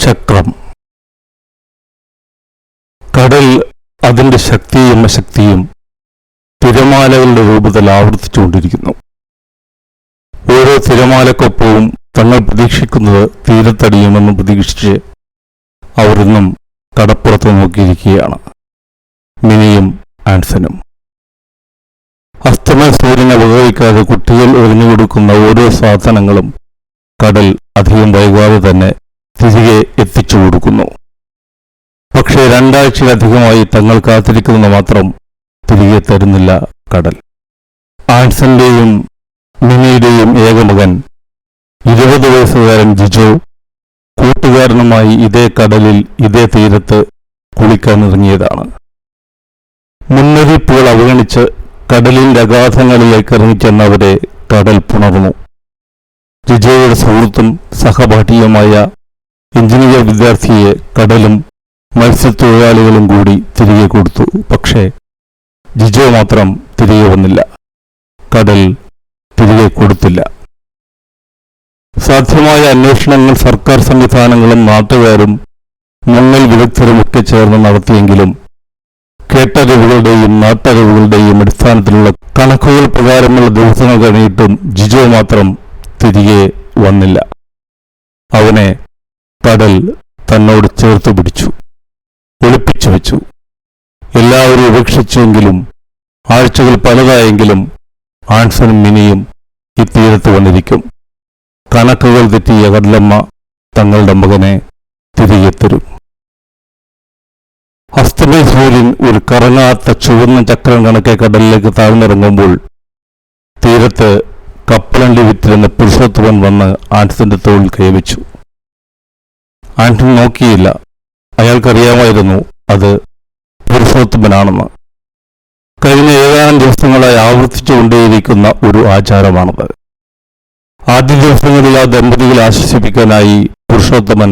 ചക്രം. കടൽ അതിൻ്റെ ശക്തിയും അശക്തിയും തിരമാലകളുടെ രൂപത്തിൽ ആവർത്തിച്ചുകൊണ്ടിരിക്കുന്നു. ഓരോ തിരമാലക്കൊപ്പവും തങ്ങൾ പ്രതീക്ഷിക്കുന്നത് തീരത്തടിയുമെന്ന് പ്രതീക്ഷിച്ച് അവർ ഇന്നും കടപ്പുറത്ത് നോക്കിയിരിക്കുകയാണ്, മിനിയും ആൻസനും. അസ്തമയ സൂര്യനെ വകവയ്ക്കാതെ കുട്ടികൾ എറിഞ്ഞുകൊടുക്കുന്ന ഓരോ സാധനങ്ങളും കടൽ അധികം വൈകാതെ തന്നെ തിരികെ എത്തിച്ചു കൊടുക്കുന്നു. പക്ഷേ 2 ആഴ്ചയിലധികമായി തങ്ങൾ കാത്തിരിക്കുന്നത് മാത്രം തിരികെ തരുന്നില്ല കടൽ. ആൻസന്റെയും മിനിയുടെയും ഏകമകൻ 20 വയസ്സുകാരൻ ജിജോ കൂട്ടുകാരനുമായി ഇതേ കടലിൽ ഇതേ തീരത്ത് കുളിക്കാനിറങ്ങിയതാണ്. മുന്നറിയിപ്പുകൾ അവഗണിച്ച് കടലിന്റെ അഗാധങ്ങളിലേക്ക് ഇറങ്ങിച്ചെന്നവരെ കടൽ പുണർന്നു. ജിജോയുടെ സുഹൃത്തും സഹപാഠിയുമായ എഞ്ചിനീയർ വിദ്യാർത്ഥിയെ കടലും മത്സ്യത്തൊഴിലാളികളും കൂടി തിരികെ കൊടുത്തു. പക്ഷേ ജിജോ മാത്രം തിരികെ വന്നില്ല, കടൽ തിരികെ കൊടുത്തില്ല. സാധ്യമായ അന്വേഷണങ്ങൾ സർക്കാർ സംവിധാനങ്ങളും നാട്ടുകാരും മുങ്ങൽ വിദഗ്ധരുമൊക്കെ ചേർന്ന് നടത്തിയെങ്കിലും കേട്ടറിവുകളുടെയും നാട്ടറിവുകളുടെയും അടിസ്ഥാനത്തിലുള്ള കണക്കുകൾ പ്രകാരമുള്ള ദിവസങ്ങൾ കഴിഞ്ഞിട്ടും ജിജോ മാത്രം തിരികെ വന്നില്ല. അവനെ കടൽ തന്നോട് ചേർത്ത് പിടിച്ചു, ഒളിപ്പിച്ചു വെച്ചു. എല്ലാവരും ഉപേക്ഷിച്ചെങ്കിലും ആഴ്ചകൾ പലതായെങ്കിലും ആൻസനും മിനിയും ഈ തീരത്ത് വന്നിരിക്കും. കണക്കുകൾ തെറ്റിയ കടലമ്മ തങ്ങളുടെ മകനെ തിരികെ തരും. അസ്തമയ സൂര്യൻ ഒരു കറങ്ങാത്ത ചുവന്ന ചക്രം കണക്കെ കടലിലേക്ക് താഴ്ന്നിറങ്ങുമ്പോൾ തീരത്ത് കപ്പലണ്ടി വിറ്റിരുന്ന പുരുഷോത്തമൻ വന്ന് ആൻസന്റെ തോളിൽ കൈവച്ചു. ആൻസൺ നോക്കിയില്ല. അയാൾക്കറിയാമായിരുന്നു അത് പുരുഷോത്തമനാണെന്ന്. കഴിഞ്ഞ ഏതാനും ദിവസങ്ങളായി ആവർത്തിച്ചുകൊണ്ടേയിരിക്കുന്ന ഒരു ആചാരമാണത്. ആദ്യ ദിവസങ്ങളിൽ ആ ദമ്പതികളെ ആശ്വസിപ്പിക്കാനായി പുരുഷോത്തമൻ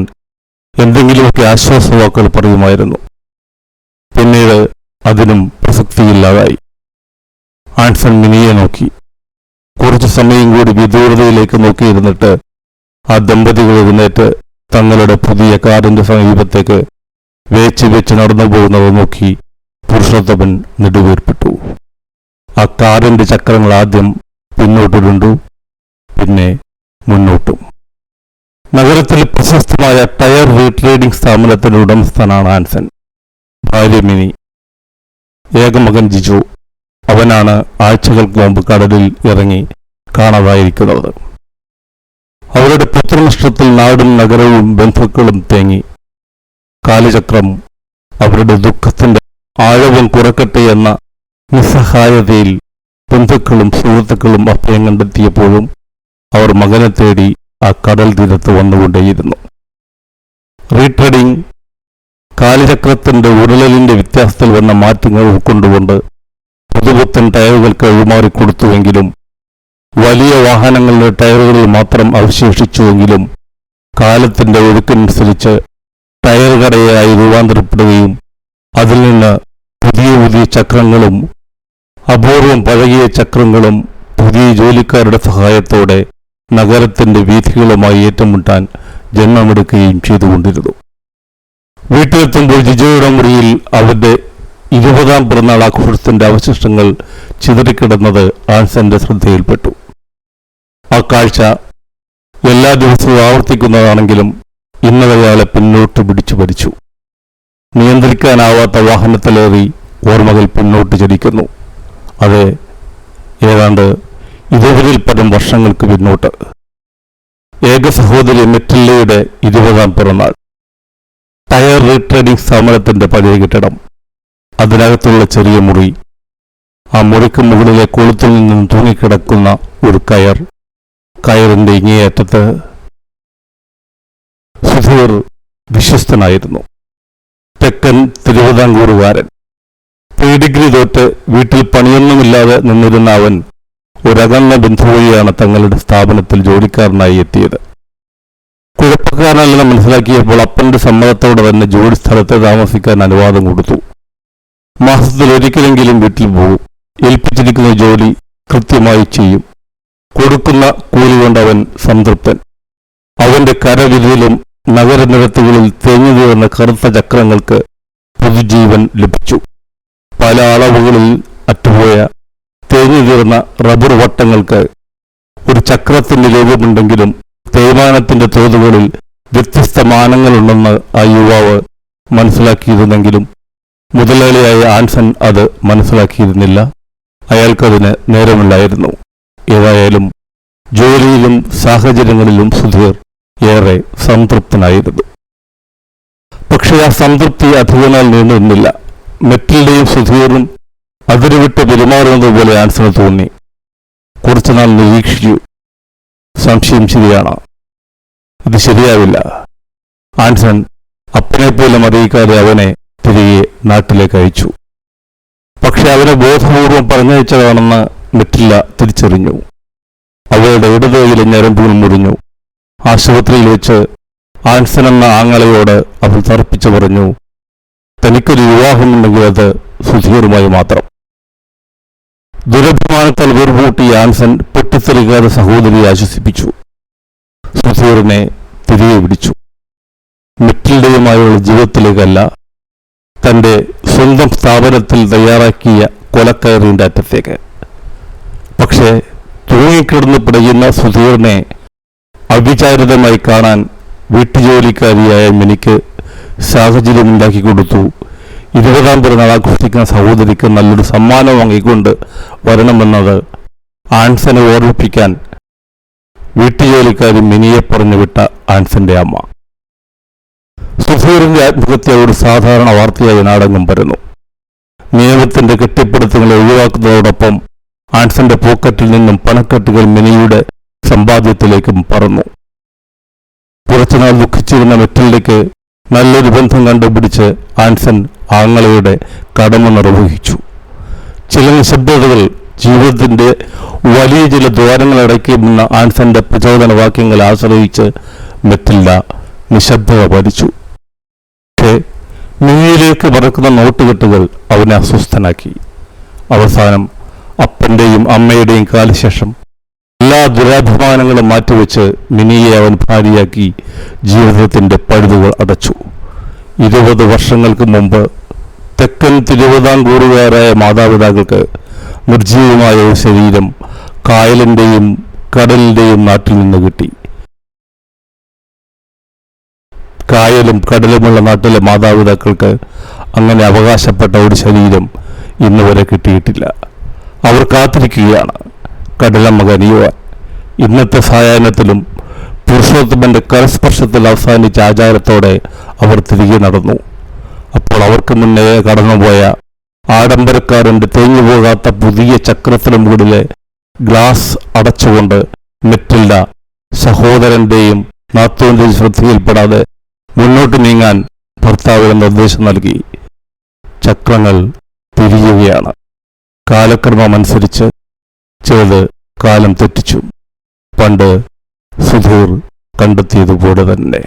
എന്തെങ്കിലുമൊക്കെ ആശ്വാസവാക്കുകൾ പറയുമായിരുന്നു. പിന്നീട് അതിനും പ്രസക്തിയില്ലാതായി. ആൻസൺ മിനിയെ നോക്കി. കുറച്ചു സമയം കൂടി വിദൂരതയിലേക്ക് നോക്കിയിരുന്നിട്ട് ആ ദമ്പതികൾ എഴുന്നേറ്റ് തങ്ങളുടെ പുതിയ കാറിന്റെ സമീപത്തേക്ക് വേച്ച് നടന്നു പോകുന്നത് നോക്കി പുരുഷോത്തമൻ നെടുവീർപ്പിട്ടു. ആ കാറിന്റെ ചക്രങ്ങൾ ആദ്യം പിന്നോട്ടുരുണ്ടു, പിന്നെ മുന്നോട്ടും. നഗരത്തിലെ പ്രശസ്തമായ ടയർ റീട്രേഡിംഗ് സ്ഥാപനത്തിന്റെ ഉടമസ്ഥനാണ് ആൻസൺ. ഭാര്യ മിനി, ഏകമകൻ ജിജോ. അവനാണ് ആഴ്ചകൾക്ക് മുമ്പ് കടലിൽ ഇറങ്ങി കാണാതായിരിക്കുന്നത്. അവരുടെ പുത്രനഷ്ടത്തിൽ നാടും നഗരവും ബന്ധുക്കളും തേങ്ങി. കാലചക്രം അവരുടെ ദുഃഖത്തിന്റെ ആഴവും കുറക്കട്ടെ എന്ന നിസ്സഹായതയിൽ ബന്ധുക്കളും സുഹൃത്തുക്കളും അഭയം കണ്ടെത്തിയപ്പോഴും അവർ മകനെ തേടി ആ കടൽ തീരത്ത് വന്നുകൊണ്ടേയിരുന്നു. റീട്രേഡിംഗ് കാലചക്രത്തിന്റെ ഉരുളലിന്റെ വ്യത്യാസത്തിൽ വന്ന മാറ്റങ്ങൾ ഉൾക്കൊണ്ടുകൊണ്ട് പുതുപുത്തൻ ടയറുകൾ കൈമാറിക്കൊടുത്തുവെങ്കിലും വലിയ വാഹനങ്ങളുടെ ടയറുകളിൽ മാത്രം അവശേഷിച്ചുവെങ്കിലും കാലത്തിന്റെ ഒഴുക്കനുസരിച്ച് ടയർ കടയായി രൂപാന്തരപ്പെടുകയും അതിൽ നിന്ന് പുതിയ ചക്രങ്ങളും അപൂർവം പഴകിയ ചക്രങ്ങളും പുതിയ ജോലിക്കാരുടെ സഹായത്തോടെ നഗരത്തിന്റെ വീഥികളുമായി ഏറ്റുമുട്ടാൻ ജന്മമെടുക്കുകയും ചെയ്തുകൊണ്ടിരുന്നു. വീട്ടിലെത്തുമ്പോൾ ജിജോയുടെ മുറിയിൽ അവരുടെ 20ാം പിറന്നാൾ ആഘോഷത്തിന്റെ അവശിഷ്ടങ്ങൾ ചിതറിക്കിടന്നത് ആൻസന്റെ ശ്രദ്ധയിൽപ്പെട്ടു. ആ കാഴ്ച എല്ലാ ദിവസവും ആവർത്തിക്കുന്നതാണെങ്കിലും ഇന്നലയാളെ പിന്നോട്ട് പിടിച്ചു ഭരിച്ചു. നിയന്ത്രിക്കാനാവാത്ത വാഹനത്തിലേറി ഓർമ്മകൾ പിന്നോട്ട് ചലിക്കുന്നു. അത് ഏതാണ്ട് 20-ൽ പരം വർഷങ്ങൾക്ക് പിന്നോട്ട്. ഏക സഹോദരി മെറ്റില്ലയുടെ 20ാം പിറന്നാൾ. ടയർ റീട്രേഡിംഗ് സ്ഥാപനത്തിന്റെ പഴയ കെട്ടിടം, അതിനകത്തുള്ള ചെറിയ മുറി, ആ മുറിക്ക് മുകളിലെ കൊളുത്തിൽ നിന്നും തൂങ്ങിക്കിടക്കുന്ന ഒരു കയറിന്റെ ഇങ്ങേയറ്റത്ത് സുധീർ വിശ്വസ്തനായിരുന്നു. തെക്കൻ തിരുവിതാംകൂറുകാരൻ. പ്രീഡിഗ്രി തോറ്റ് വീട്ടിൽ പണിയൊന്നുമില്ലാതെ നിന്നിരുന്ന അവൻ ഒരകന്ന ബന്ധുവഴിയാണ് തങ്ങളുടെ സ്ഥാപനത്തിൽ ജോലിക്കാരനായി എത്തിയത്. കുഴപ്പക്കാരനല്ലെന്ന് മനസ്സിലാക്കിയപ്പോൾ അപ്പന്റെ സമ്മതത്തോടെ തന്നെ ജോലി സ്ഥലത്ത് താമസിക്കാൻ അനുവാദം കൊടുത്തു. മാസത്തിൽ ഒരിക്കലെങ്കിലും വീട്ടിൽ പോകും. ഏൽപ്പിച്ചിരിക്കുന്ന ജോലി കൃത്യമായി ചെയ്യും. കൊടുക്കുന്ന കൂലി കൊണ്ടവൻ സംതൃപ്തൻ. അവന്റെ കരവിരുതിലും നഗരനിരത്തുകളിൽ തേഞ്ഞു തീർന്ന കറുത്ത ചക്രങ്ങൾക്ക് പുതുജീവൻ ലഭിച്ചു. പല അളവുകളിൽ അറ്റുപോയ തേഞ്ഞു തീർന്ന റബ്ബർ വട്ടങ്ങൾക്ക് ഒരു ചക്രത്തിന്റെ രൂപമുണ്ടെങ്കിലും തേയ്മാനത്തിന്റെ തോതുകളിൽ വ്യത്യസ്ത മാനങ്ങളുണ്ടെന്ന് ആ യുവാവ് മനസ്സിലാക്കിയിരുന്നെങ്കിലും മുതലാളിയായ ആൻസൺ അത് മനസ്സിലാക്കിയിരുന്നില്ല. അയാൾക്കതിന് നേരമില്ലായിരുന്നു. ഏതായാലും ജോലിയിലും സാഹചര്യങ്ങളിലും സുധീർ ഏറെ സംതൃപ്തനായിരുന്നു. പക്ഷേ ആ സംതൃപ്തി അധികനാൾ നീണ്ടുനിന്നില്ല. മെറ്റിൽഡയും സുധീറും അതിരുവിട്ട് പെരുമാറുന്നത് പോലെ ആൻസണ് തോന്നി. കുറച്ചുനാൾ നിരീക്ഷിച്ചു. സംശയം ശരിയാണ്, ഇത് ശരിയാവില്ല. ആൻസൺ അപ്പനെപ്പോലും അറിയിക്കാതെ അവനെ തിരികെ നാട്ടിലേക്ക് അയച്ചു. പക്ഷെ അവനെ ബോധപൂർവം പറഞ്ഞയച്ചതാണെന്ന് മെറ്റില്ല തിരിച്ചറിഞ്ഞു. അവളുടെ ഇടതുകൈയിലെ ഞരമ്പുകൾ മുറിഞ്ഞു. ആശുപത്രിയിൽ വെച്ച് ആൻസൺ എന്ന ആങ്ങളയോട് അവൾ തർപ്പിച്ചു പറഞ്ഞു, തനിക്കൊരു വിവാഹമുണ്ടെങ്കിൽ അത് സുധീറുമായി മാത്രം. ദുരഭിമാനത്താൽ വീർപൂട്ടിയ ആൻസൺ പൊട്ടിത്തെറിക്കാതെ സഹോദരിയെ ആശ്വസിപ്പിച്ചു. സുധീറിനെ തിരികെ പിടിച്ചു. മെറ്റിൽഡയുമായുള്ള ജീവിതത്തിലേക്കല്ല, തൻ്റെ സ്വന്തം സ്ഥാപനത്തിൽ തയ്യാറാക്കിയ കൊലക്കയറിൻ്റെ അറ്റത്തേക്ക്. പക്ഷേ തൂങ്ങിക്കിടന്ന് പിടയുന്ന സുധീറിനെ അവിചാരിതമായി കാണാൻ വീട്ടുജോലിക്കാരിയായ മിനിക്ക് സാഹചര്യമുണ്ടാക്കി കൊടുത്തു. 20ാം പിറന്നാൾ ആഘോഷിക്കുന്ന സഹോദരിക്ക് നല്ലൊരു സമ്മാനം വാങ്ങിക്കൊണ്ട് വരണമെന്നത് ആൻസനെ ഓർമ്മിപ്പിക്കാൻ വീട്ടുജോലിക്കാരി മിനിയെ പറഞ്ഞു വിട്ട ആൻസന്റെ അമ്മ. സുധീറിന്റെ ആത്മഹത്യ ഒരു സാധാരണ വാർത്തയായി നാടെങ്ങും പരന്നു. നിയമത്തിന്റെ കെട്ടിപ്പടുത്തങ്ങളെ ഒഴിവാക്കുന്നതോടൊപ്പം ആൻസന്റെ പോക്കറ്റിൽ നിന്നും പണക്കെട്ടുകൾ മിനിയുടെ സമ്പാദ്യത്തിലേക്കും പറന്നു. കുറച്ചുനാൾ ദുഃഖിച്ചിരുന്ന മെറ്റിൽഡയ്ക്ക് നല്ലൊരു ബന്ധം കണ്ടുപിടിച്ച് ആൻസൺ ആങ്ങളയുടെ കടമ നിർവഹിച്ചു. ചില നിശബ്ദതകൾ ജീവിതത്തിന്റെ വലിയ ചില ദ്വാരങ്ങൾ അടയ്ക്കുമെന്ന ആൻസന്റെ പ്രചോദനവാക്യങ്ങൾ ആശ്രയിച്ച് മെറ്റിൽഡ നിശബ്ദത ഭരിച്ചു. പക്ഷേ മിനിയിലേക്ക് പറക്കുന്ന നോട്ടുകെട്ടുകൾ അവനെ അസ്വസ്ഥനാക്കി. അവസാനം അപ്പന്റെയും അമ്മയുടെയും കാലശേഷം എല്ലാ ദുരാഭിമാനങ്ങളും മാറ്റിവെച്ച് മിനിയെ അവൻ ഭാര്യയാക്കി ജീവിതത്തിന്റെ പഴുതുകൾ അടച്ചു. 20 വർഷങ്ങൾക്ക് മുമ്പ് തെക്കൻ തിരുവിതാംകൂറുകാരായ മാതാപിതാക്കൾക്ക് നിർജീവമായ ഒരു ശരീരം കായലിന്റെയും കടലിന്റെയും നാട്ടിൽ നിന്ന് കിട്ടി. കായലും കടലുമുള്ള നാട്ടിലെ മാതാപിതാക്കൾക്ക് അങ്ങനെ അവകാശപ്പെട്ട ഒരു ശരീരം ഇന്ന് വരെ കിട്ടിയിട്ടില്ല. അവർ കാത്തിരിക്കുകയാണ് കടലമ്മ കനിയുവാൻ. ഇന്നത്തെ സായാഹ്നത്തിലും പുരുഷോത്തമന്റെ കരസ്പർശത്തിൽ അവസാനിച്ച ആചാരത്തോടെ അവർ തിരികെ നടന്നു. അപ്പോൾ അവർക്ക് മുന്നേ കടന്നുപോയ ആഡംബരക്കാരന്റെ തേഞ്ഞുപോകാത്ത പുതിയ ചക്രത്തിന് മുകളിലെ ഗ്ലാസ് അടച്ചുകൊണ്ട് മെറ്റിൽഡ സഹോദരന്റെയും നാത്തൂന്റെയും ശ്രദ്ധയിൽപ്പെടാതെ മുന്നോട്ട് നീങ്ങാൻ ഭർത്താവിന് നിർദ്ദേശം നൽകി. ചക്രങ്ങൾ തിരിയുകയാണ്. കാലക്രമമനുസരിച്ച് ചിലത് കാലം തെറ്റിച്ചു. പണ്ട് സുധീർ കണ്ടെത്തിയതുപോലെ തന്നെ.